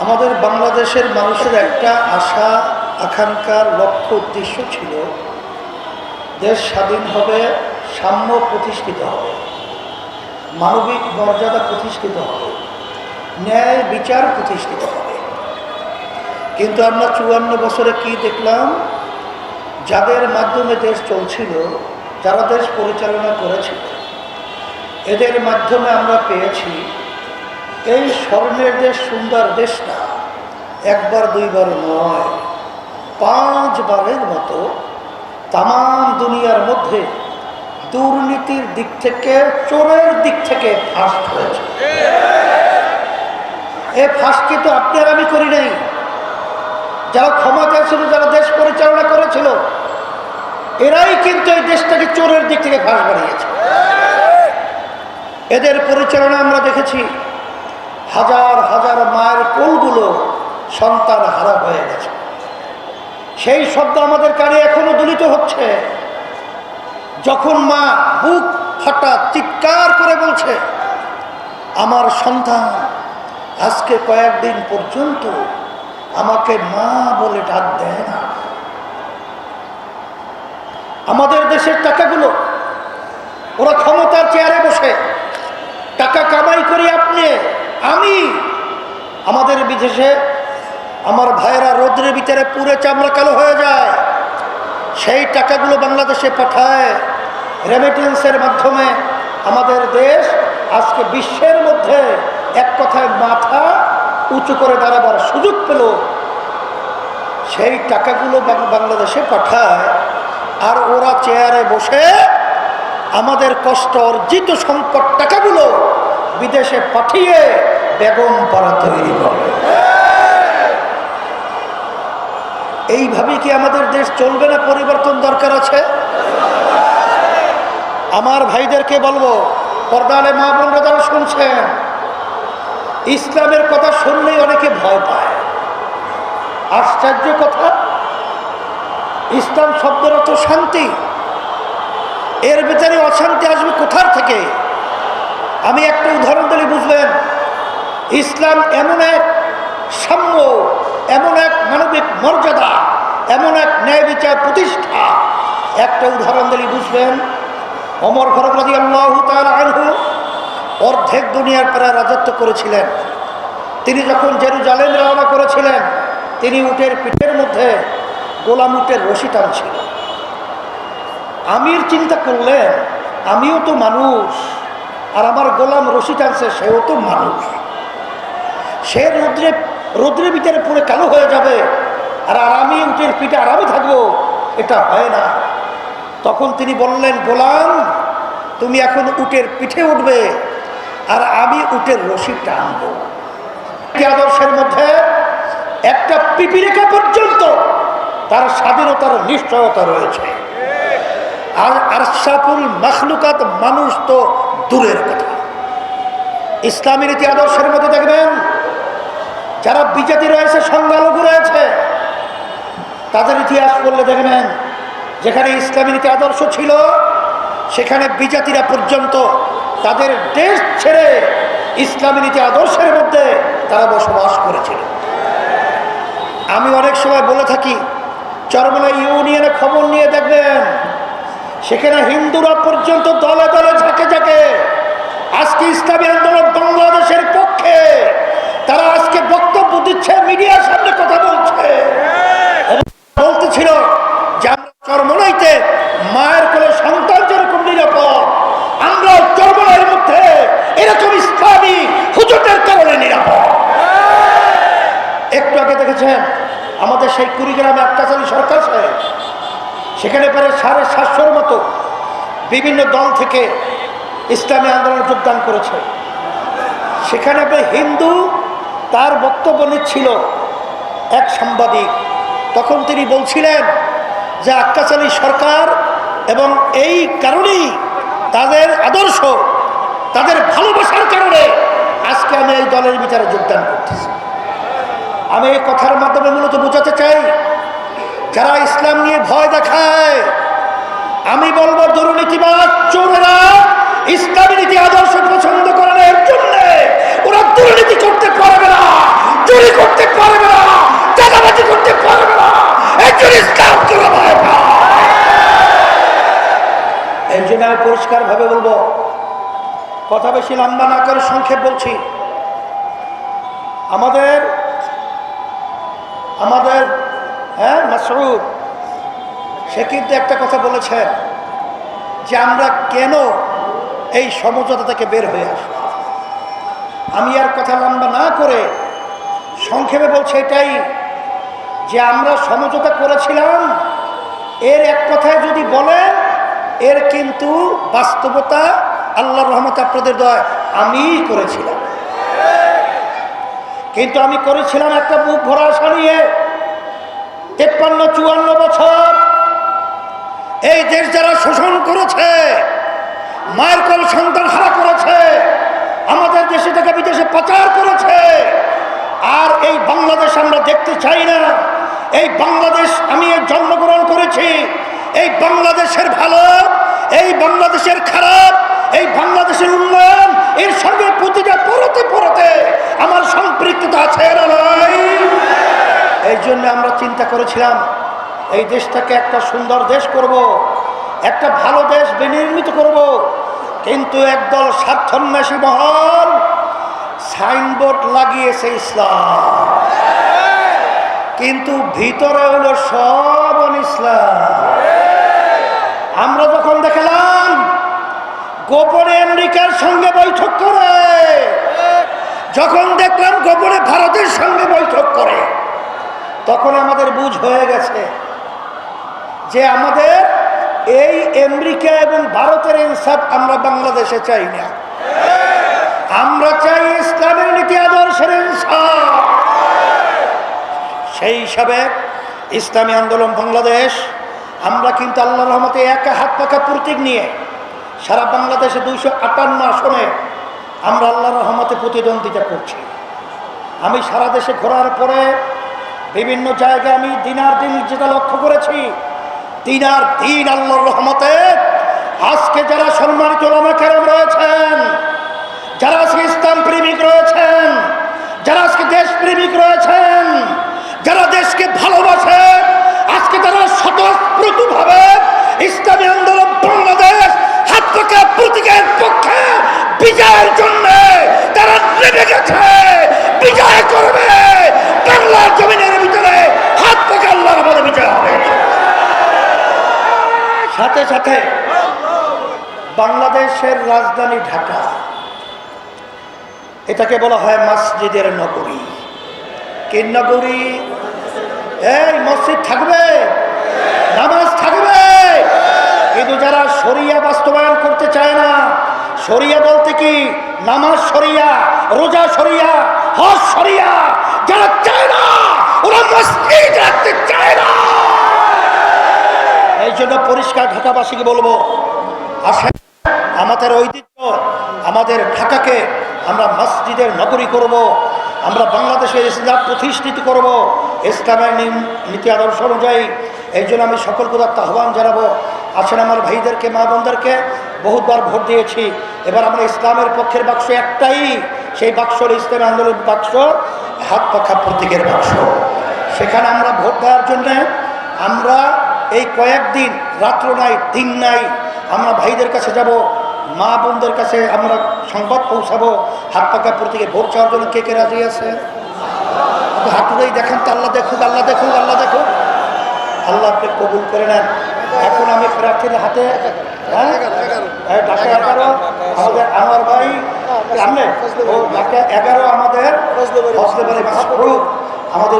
আমাদের বাংলাদেশের মানুষের একটা আশা আকাঙ্ক্ষার লক্ষ্য উদ্দেশ্য ছিল দেশ স্বাধীন হবে, সাম্য প্রতিষ্ঠিত হবে, মানবিক মর্যাদা প্রতিষ্ঠিত হবে, ন্যায় বিচার প্রতিষ্ঠিত হবে। কিন্তু আমরা ৫৪ বছরে কি দেখলাম? যাদের মাধ্যমে দেশ চলছিল, যারা দেশ পরিচালনা করেছিল, এদের মাধ্যমে আমরা পেয়েছি এই স্বর্ণের দেশ, সুন্দর দেশ না, একবার দুইবার নয়, 5 বারের মতো তাম দুনিয়ার মধ্যে দুর্নীতির দিক থেকে, চোরের দিক থেকে ফার্স্ট হয়েছে। এ ফার্স্ট কিন্তু আপনি আর আমি করি নাই, যারা ক্ষমতায় ছিল, যারা দেশ পরিচালনা করেছিল, এরাই কিন্তু এই দেশটাকে চোরের দিক থেকে ফার্স্ট বানিয়েছে। এদের পরিচালনা আমরা দেখেছি হাজার হাজার মায়ের কোলগুলো সন্তান হারা হয়ে গেছে। সেই শব্দ আমাদের কানে এখনো দলিত হচ্ছে। যখন মা বুক ফাটা চিৎকার করে বলছে, আমার সন্তান আজকে কয়েকদিন পর্যন্ত আমাকে মা বলে ডাক দেয় না। আমাদের দেশের টাকাগুলো ওরা ক্ষমতার চেয়ারে বসে টাকা কামাই করি, আপনি আমি, আমাদের বিদেশে আমার ভাইয়েরা রোদ্রের ভিতরে পুরে চামড়া কালো হয়ে যায়, সেই টাকাগুলো বাংলাদেশে পাঠায় রেমিটেন্সের মাধ্যমে। আমাদের দেশ আজকে বিশ্বের মধ্যে এক কথায় মাথা উঁচু করে দাঁড়াবার সুযোগ পেল। সেই টাকাগুলো বাংলাদেশে পাঠায়, আর ওরা চেয়ারে বসে আমাদের কষ্ট অর্জিত সম্পদ টাকাগুলো বিদেশে পাঠিয়ে বেগম পাড়া তৈরি করে। এইভাবে কি আমাদের দেশ চলবে না? পরিবর্তন দরকার আছে। আমার ভাইদেরকে বলবো, পর্দালে মা বোনরা যারা শুনছেন, ইসলামের কথা শুনলেই অনেকে ভয় পায়। আশ্চর্য কথা, ইসলাম শব্দের অর্থ শান্তি। এর ভিতরে অশান্তি আসবে কোথার থেকে? আমি একটা উদাহরণ দিলে বুঝবেন। ইসলাম এমন এক সাম্য, এমন এক মানবিক মর্যাদা, এমন এক ন্যায় বিচার প্রতিষ্ঠা। একটা উদাহরণ দিলে বুঝবেন। ওমর ফারুক রাদিয়াল্লাহু তাআলা আনহু অর্ধেক দুনিয়ার প্রায় রাজত্ব করেছিলেন। তিনি যখন জেরুজালেম রওনা করেছিলেন, তিনি উটের পিঠের মধ্যে গোলাম উটের রশি টানছিল। আমির চিন্তা করলেন, আমিও তো মানুষ, আর আমার গোলাম রশি টানছে, সেও তো মানুষ। সে রৌদ্রের ভিতরে পুরো কালো হয়ে যাবে, আর আমি উটের পিঠে আরামে থাকবো, এটা হয় না। তখন তিনি বললেন, গোলাম, তুমি এখন উটের পিঠে উঠবে, আর আমি উটের রশি টানবো। আদর্শের মধ্যে একটা পিপিরেখা পর্যন্ত তার স্বাধীনতার নিশ্চয়তা রয়েছে। আর আশরাফুল মাখলুকাত মানুষ তো দূরের কথা। ইসলামী নীতি আদর্শের মধ্যে দেখবেন, যারা বিজাতি রয়েছে, সংখ্যালঘু রয়েছে, তাদের ইতিহাস পড়লে দেখবেন, যেখানে ইসলামী নীতি আদর্শ ছিল, সেখানে বিজাতিরা পর্যন্ত তাদের দেশ ছেড়ে ইসলামী নীতি আদর্শের মধ্যে তারা বসবাস করেছিল। আমি অনেক সময় বলে থাকি, চরমনা ইউনিয়নে খবর নিয়ে দেখবেন, সেখানে হিন্দুরা পর্যন্ত দলে দলে ঝাঁকে ঝাঁকে আজকে ইসলামী আন্দোলন বাংলাদেশের পক্ষে তারা আজকে বক্তব্য দিচ্ছে, মিডিয়ার সামনে কথা বলছে। বলতেছিল যে আমরা চরমনাইতে মায়ের কোলে সন্তান যেরকম নিরাপদ, আমরা চরমনাইয়ের মধ্যে এরকম ইসলামী হুজুরদের কারণে নিরাপদ। একটু আগে দেখেছেন আমাদের সেই কুড়িগ্রামে আক্কাস আলী সরকার সাহেব, সেখানে প্রায় 750-র মতো বিভিন্ন দল থেকে ইসলামী আন্দোলনে যোগদান করেছে। সেখানে হিন্দু তার বক্তব্য নিচ্ছিল এক সাংবাদিক। তখন তিনি বলছিলেন যে আক্কাস আলী সরকার, এবং এই কারণেই তাদের আদর্শ, তাদের ভালোবাসার কারণে আজকে আমি এই দলের বিচারে যোগদান করতেছি। আমি এই কথার মাধ্যমে মূলত বোঝাতে চাই, যারা ইসলাম নিয়ে ভয় দেখায়, আমি বলবো দুর্নীতিবাদ চোরেরা ইসলামী নীতি আদর্শ পছন্দ করে না, এর জন্য ওরা দুর্নীতি করতে পারবে না, চুরি করতে পারবে না, চাঁদাবাজি করতে পারবে না, একজন ইসলাম করে ভয় পায়। এই জন্য আমি পরিষ্কার ভাবে বলবো, কথা বেশি লম্বা না করে সংক্ষেপ বলছি। আমাদের আমাদের মাসউদ সে কিন্তু একটা কথা বলেছেন যে আমরা কেন এই সমঝোতা থেকে বের হয়ে আসলাম। আমি আর কথা লম্বা না করে সংক্ষেপে বলছি এটাই, যে আমরা সমঝোতা করেছিলাম, এর এক কথায় যদি বলেন, এর কিন্তু বাস্তবতা আল্লাহর রহমতে আপনাদের দয়া আমিই করেছিলাম। কিন্তু আমি করেছিলাম একটা বুক ভরা আশা নিয়ে। 53-54 বছর এই দেশ যারা শোষণ করেছে, মায়ের কোল সন্তান হারা করেছে, আমাদের দেশে থেকে বিদেশে পাচার করেছে, আর এই বাংলাদেশ আমরা দেখতে চাই না। এই বাংলাদেশ আমি জন্মগ্রহণ করেছি, এই বাংলাদেশের ভালো, এই বাংলাদেশের খারাপ, এই বাংলাদেশের উন্নয়ন, এর সঙ্গে প্রতিটা পরতে পরতে আমার সম্পৃক্ততা আছে না নাই? এই জন্য আমরা চিন্তা করেছিলাম এই দেশটাকে একটা সুন্দর দেশ করব, একটা ভালো দেশ বিনির্মিত করব। কিন্তু একদল স্বার্থন্বেষী মহল সাইনবোর্ড লাগিয়েছে ইসলাম, কিন্তু ভিতরে হলো সব ইসলাম। আমরা যখন দেখলাম গোপনে আমেরিকার সঙ্গে বৈঠক করে, যখন দেখলাম গোপনে ভারতের সঙ্গে বৈঠক করে, তখন আমাদের বুঝ হয়ে গেছে যে আমাদের এই আমেরিকা এবং ভারতের ইনসাফ আমরা বাংলাদেশে চাই না। আমরা চাই ইসলামের নীতি আদর্শের ইনসাফ। সেই হিসাবে ইসলামী আন্দোলন বাংলাদেশ আমরা কিন্তু আল্লাহর রহমতে একা হাত পাকা প্রতীক নিয়ে সারা বাংলাদেশে 258 আসনে আমরা আল্লাহর রহমতে প্রতিদ্বন্দ্বিতা করছি। আমি সারা দেশে ঘোরার পরে বিভিন্ন জায়গায় আমি দিনার দিন যেটা লক্ষ্য করেছি, দিনার দিন আল্লাহর রহমতে আজকে যারা সম্মানিত ওলামা কেরাম রয়েছেন, যারা আজকে ইসলাম প্রেমিক রয়েছেন, যারা আজকে দেশ প্রেমিক রয়েছেন, যারা দেশকে ভালোবাসে, আজকে তারা স্বতঃস্ফূর্তভাবে ইসলামী আন্দোলন বাংলাদেশ হাত পাকা প্রতীকের পক্ষে বিজয়ের জন্য তারা নেমে গেছে। বিজয় করবে, বাংলার জমিনের ভিতরে হাত পাকা আল্লাহর আমাদের বিজয় হবে। সাথে সাথে বাংলাদেশের রাজধানী ঢাকা, এটাকে বলা হয় মসজিদের নগরী। কি নগরী? এই মসজিদ থাকবে, নামাজ থাকবে, কিন্তু যারা শরিয়া বাস্তবায়ন করতে চায় না, শরিয়া বলতে কি, নামাজ শরিয়া, রোজা শরিয়া, হজ শরিয়া, যারা চায় না, ওরা মসজিদ রাখতে চায় না। এই জন্য পরিষ্কার ঢাকাবাসীকে বলবো, আসেন আমাদের ঐতিহ্য, আমাদের ঢাকাকে আমরা মসজিদের নগরী করব, আমরা বাংলাদেশের ইসলাম প্রতিষ্ঠিত করব ইসলামের নীতি আদর্শ অনুযায়ী। এই জন্য আমি সকল কোথাও আহ্বান জানাবো, আসেন আমার ভাইদেরকে, মা বোনদেরকে, বহুতবার ভোট দিয়েছি, এবার আমরা ইসলামের পক্ষের বাক্স একটাই, সেই বাক্স হল ইসলামী আন্দোলন বাক্স, হাত পাখা প্রতীকের বাক্স। সেখানে আমরা ভোট দেওয়ার জন্যে আমরা এই কয়েকদিন রাত্র নাই দিন নাই আমরা ভাইদের কাছে যাব, মা বোনদের কাছে আমরা সংবাদ পৌঁছাবো, হাত পাকা প্রতীকে ভোট চাওয়ার জন্য কে কে রাজি আছে? হাত উঠেই দেখান তো, আল্লাহ দেখুক, আল্লাহ দেখুক, আল্লাহ দেখুক। আল্লাহ আপনি কবুল করে নেন। এখন আমি প্রার্থীর হাতে ঢাকা 11 আমাদের আনোয়ার ভাই, ঢাকা 11 আমাদের আমাদের